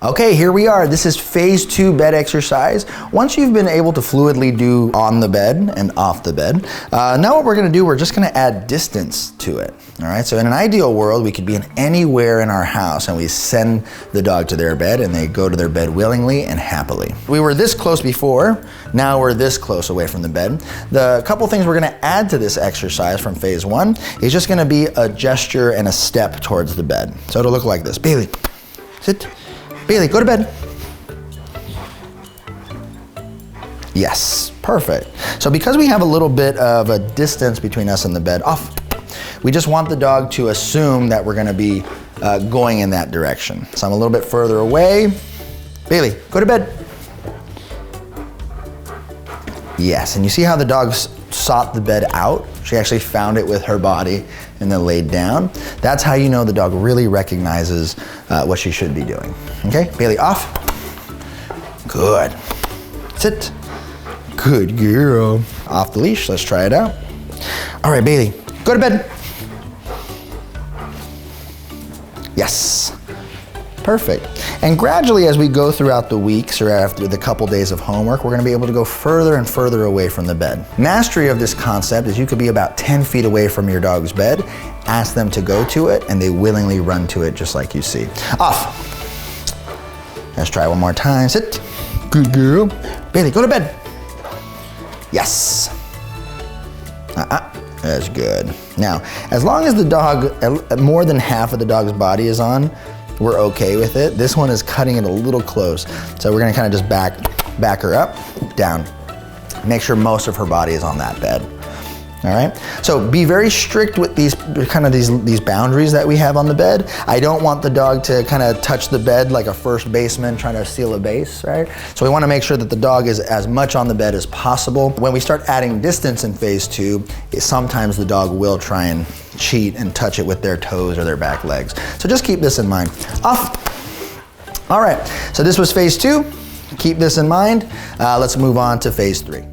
Okay, here we are. This is phase 2 bed exercise. Once you've been able to fluidly do on the bed and off the bed, now what we're gonna do, we're just gonna add distance to it. All right, so in an ideal world, we could be in anywhere in our house and we send the dog to their bed and they go to their bed willingly and happily. We were this close before, now we're this close away from the bed. The couple things we're gonna add to this exercise from phase 1 is just gonna be a gesture and a step towards the bed. So it'll look like this. Bailey, sit. Bailey, go to bed. Yes, perfect. So because we have a little bit of a distance between us and the bed, off. We just want the dog to assume that we're gonna be going in that direction. So I'm a little bit further away. Bailey, go to bed. Yes, and you see how the dog sought the bed out? She actually found it with her body and then laid down. That's how you know the dog really recognizes what she should be doing. Okay, Bailey, off. Good. Sit. Good girl. Off the leash, let's try it out. All right, Bailey, go to bed. Yes. Perfect. And gradually as we go throughout the weeks or after the couple days of homework, we're gonna be able to go further and further away from the bed. Mastery of this concept is you could be about 10 feet away from your dog's bed, ask them to go to it, and they willingly run to it just like you see. Off. Let's try one more time. Sit. Good girl. Bailey, go to bed. Yes. That's good. Now, as long as the dog, more than half of the dog's body is on, we're okay with it. This one is cutting it a little close. So we're gonna kind of just back her up, down. Make sure most of her body is on that bed. All right? So be very strict with these boundaries that we have on the bed. I don't want the dog to kind of touch the bed like a first baseman trying to steal a base, right? So we want to make sure that the dog is as much on the bed as possible. When we start adding distance in phase 2, sometimes the dog will try and cheat and touch it with their toes or their back legs. So just keep this in mind. Off. All right, so this was phase 2. Keep this in mind. Let's move on to phase 3.